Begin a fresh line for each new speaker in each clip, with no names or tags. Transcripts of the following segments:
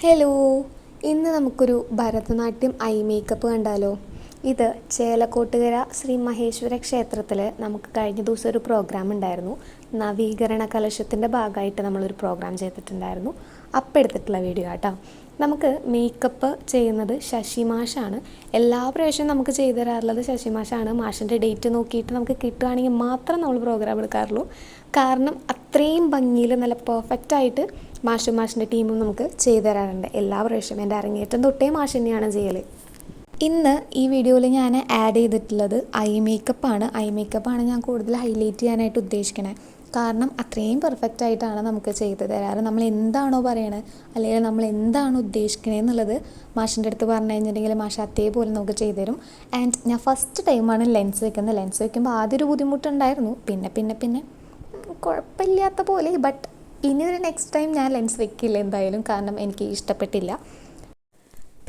Hello, ഇന്ന് നമുക്കൊരു Bharatanatyam I makeup കണ്ടാലോ? ഇത് ചേലക്കോട്ടുകര ശ്രീ മഹേശ്വര ക്ഷേത്രത്തിൽ നമുക്ക് കഴിഞ്ഞ ദിവസം ഒരു പ്രോഗ്രാം ഉണ്ടായിരുന്നു. നവീകരണ കലശത്തിൻ്റെ ഭാഗമായിട്ട് നമ്മളൊരു പ്രോഗ്രാം ചെയ്തിട്ടുണ്ടായിരുന്നു. അപ്പം എടുത്തിട്ടുള്ള വീഡിയോ കേട്ടോ. നമുക്ക് മേക്കപ്പ് ചെയ്യുന്നത് ശശി മാഷാണ്. എല്ലാ പ്രാവശ്യവും നമുക്ക് ചെയ്തു തരാറുള്ളത് ശശി മാഷാണ്. മാഷിൻ്റെ ഡേറ്റ് നോക്കിയിട്ട് നമുക്ക് കിട്ടുകയാണെങ്കിൽ മാത്രം നമ്മൾ പ്രോഗ്രാം എടുക്കാറുള്ളൂ. കാരണം അത്രയും ഭംഗിയിൽ നല്ല പെർഫെക്റ്റായിട്ട് മാഷിൻ്റെ ടീമും നമുക്ക് ചെയ്തു തരാറുണ്ട്. എല്ലാ പ്രാവശ്യവും എൻ്റെ അരങ്ങേറ്റം തൊട്ടേ മാഷ് തന്നെയാണ് ചെയ്യൽ. ഇന്ന് ഈ വീഡിയോയിൽ ഞാൻ ആഡ് ചെയ്തിട്ടുള്ളത് ഐ മേക്കപ്പാണ് ഞാൻ കൂടുതൽ ഹൈലൈറ്റ് ചെയ്യാനായിട്ട് ഉദ്ദേശിക്കണത്. കാരണം അത്രയും പെർഫെക്റ്റ് ആയിട്ടാണ് നമുക്ക് ചെയ്തു തരാറ്. നമ്മൾ എന്താണോ പറയണത് അല്ലെങ്കിൽ നമ്മൾ എന്താണോ ഉദ്ദേശിക്കണത് എന്നുള്ളത് മാഷിൻ്റെ അടുത്ത് പറഞ്ഞു കഴിഞ്ഞിട്ടുണ്ടെങ്കിൽ മാഷ് അതേപോലെ നമുക്ക് ചെയ്തു തരും. ആൻഡ് ഞാൻ ഫസ്റ്റ് ടൈമാണ് ലെൻസ് വെക്കുന്നത്. ലെൻസ് വെക്കുമ്പോൾ ആദ്യം ഒരു ബുദ്ധിമുട്ടുണ്ടായിരുന്നു. പിന്നെ കുഴപ്പമില്ലാത്ത പോലെ. ബട്ട് ഇനി ഒരു നെക്സ്റ്റ് ടൈം ഞാൻ ലെൻസ് വെക്കില്ല എന്തായാലും, കാരണം എനിക്ക് ഇഷ്ടപ്പെട്ടില്ല.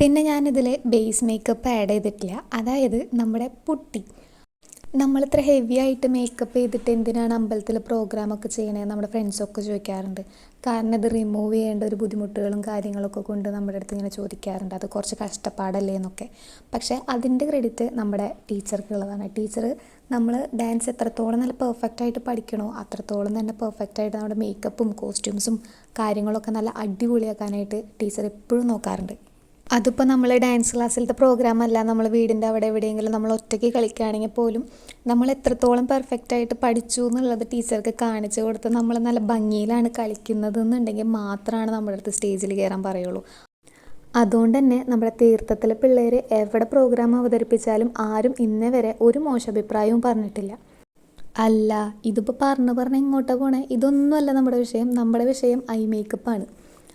പിന്നെ ഞാനിതിൽ ബേസ് മേക്കപ്പ് ആഡ് ചെയ്തിട്ടില്ല. അതായത് നമ്മുടെ പുട്ടി. നമ്മളിത്ര ഹെവി ആയിട്ട് മേക്കപ്പ് ചെയ്തിട്ട് എന്തിനാണ് അമ്പലത്തിൽ പ്രോഗ്രാമൊക്കെ ചെയ്യണേ നമ്മുടെ ഫ്രണ്ട്സൊക്കെ ചോദിക്കാറുണ്ട്. കാരണം ഇത് റിമൂവ് ചെയ്യേണ്ട ഒരു ബുദ്ധിമുട്ടുകളും കാര്യങ്ങളൊക്കെ കൊണ്ട് നമ്മുടെ അടുത്ത് ഇങ്ങനെ ചോദിക്കാറുണ്ട്. അത് കുറച്ച് കഷ്ടപ്പാടല്ലേ എന്നൊക്കെ. പക്ഷേ അതിൻ്റെ ക്രെഡിറ്റ് നമ്മുടെ ടീച്ചർക്കുള്ളതാണ്. ടീച്ചർ നമ്മൾ ഡാൻസ് എത്രത്തോളം നല്ല പെർഫെക്റ്റായിട്ട് പഠിക്കണോ അത്രത്തോളം തന്നെ പെർഫെക്റ്റായിട്ട് നമ്മുടെ മേക്കപ്പും കോസ്റ്റ്യൂംസും കാര്യങ്ങളൊക്കെ നല്ല അടിപൊളിയാക്കാനായിട്ട് ടീച്ചർ എപ്പോഴും നോക്കാറുണ്ട്. അതിപ്പോൾ നമ്മൾ ഡാൻസ് ക്ലാസ്സിലത്തെ പ്രോഗ്രാം അല്ല, നമ്മൾ വീടിൻ്റെ അവിടെ എവിടെയെങ്കിലും നമ്മൾ ഒറ്റയ്ക്ക് കളിക്കുകയാണെങ്കിൽ പോലും നമ്മൾ എത്രത്തോളം പെർഫെക്റ്റായിട്ട് പഠിച്ചു എന്നുള്ളത് ടീച്ചർക്ക് കാണിച്ചു കൊടുത്ത് നമ്മൾ നല്ല ഭംഗിയിലാണ് കളിക്കുന്നത് എന്നുണ്ടെങ്കിൽ മാത്രമാണ് നമ്മുടെ അടുത്ത് സ്റ്റേജിൽ കയറാൻ പറയുള്ളൂ. അതുകൊണ്ട് തന്നെ നമ്മുടെ തീർത്ഥത്തിലെ പിള്ളേർ എവിടെ പ്രോഗ്രാം അവതരിപ്പിച്ചാലും ആരും ഇന്നേ വരെ ഒരു മോശഭിപ്രായവും പറഞ്ഞിട്ടില്ല. അല്ല, ഇതിപ്പോൾ പറഞ്ഞ് ഇങ്ങോട്ടാണ് പോണേ. ഇതൊന്നുമല്ല നമ്മുടെ വിഷയം ഐ മേക്കപ്പാണ്.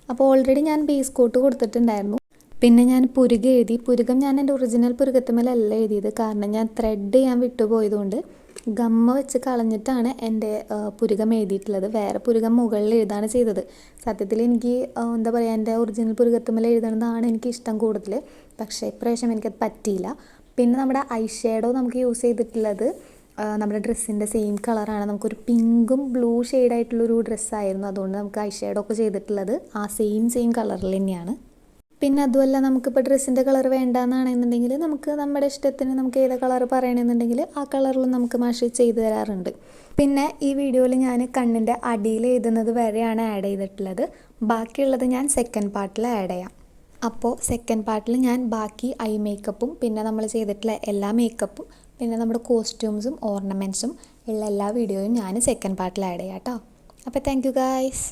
അപ്പോൾ ഓൾറെഡി ഞാൻ ബേസ് കോട്ട് കൊടുത്തിട്ടുണ്ടായിരുന്നു. പിന്നെ ഞാൻ പുരുകം ഞാൻ എൻ്റെ ഒറിജിനൽ പുരുകത്തുമേലല്ല എഴുതിയത്. കാരണം ഞാൻ ത്രെഡ് ചെയ്യാൻ വിട്ടുപോയതുകൊണ്ട് ഗമ്മ വെച്ച് കളഞ്ഞിട്ടാണ് എൻ്റെ പുരുകം എഴുതിയിട്ടുള്ളത്. വേറെ പുരുകം മുകളിൽ എഴുതാണ് ചെയ്തത്. സത്യത്തിൽ എനിക്ക് എന്താ പറയുക, എൻ്റെ ഒറിജിനൽ പുരുകത്തുമേൽ എഴുതുന്നതാണ് എനിക്ക് ഇഷ്ടം കൂടുതൽ. പക്ഷേ ഇപ്രാവശ്യം എനിക്കത് പറ്റിയില്ല. പിന്നെ നമ്മുടെ ഐ ഷാഡോ നമുക്ക് യൂസ് ചെയ്തിട്ടുള്ളത് നമ്മുടെ ഡ്രസ്സിൻ്റെ സെയിം കളറാണ്. നമുക്കൊരു പിങ്കും ബ്ലൂ ഷെയ്ഡായിട്ടുള്ളൊരു ഡ്രസ്സായിരുന്നു. അതുകൊണ്ട് നമുക്ക് ഐ ഷാഡോ ഒക്കെ ചെയ്തിട്ടുള്ളത് ആ സെയിം കളറിൽ തന്നെയാണ്. പിന്നെ അതുമല്ല, നമുക്കിപ്പോൾ ഡ്രസ്സിൻ്റെ കളർ വേണ്ടാന്നാണെന്നുണ്ടെങ്കിൽ നമുക്ക് നമ്മുടെ ഇഷ്ടത്തിന് നമുക്ക് ഏത് കളർ പറയണമെന്നുണ്ടെങ്കിൽ ആ കളറിൽ നമുക്ക് മാഷ് ചെയ്തു തരാറുണ്ട്. പിന്നെ ഈ വീഡിയോയിൽ ഞാൻ കണ്ണിൻ്റെ അടിയിൽ എഴുതുന്നത് വരെയാണ് ആഡ് ചെയ്തിട്ടുള്ളത്. ബാക്കിയുള്ളത് ഞാൻ സെക്കൻഡ് പാർട്ടിൽ ആഡ് ചെയ്യാം. അപ്പോൾ സെക്കൻഡ് പാർട്ടിൽ ഞാൻ ബാക്കി ഐ മേക്കപ്പും പിന്നെ നമ്മൾ ചെയ്തിട്ടുള്ള എല്ലാ മേക്കപ്പും പിന്നെ നമ്മുടെ കോസ്റ്റ്യൂംസും ഓർണമെൻറ്റ്സും ഉള്ള എല്ലാ വീഡിയോയും ഞാൻ സെക്കൻഡ് പാർട്ടിൽ ആഡ് ചെയ്യാം കേട്ടോ. അപ്പോൾ താങ്ക് യു ഗായ്സ്.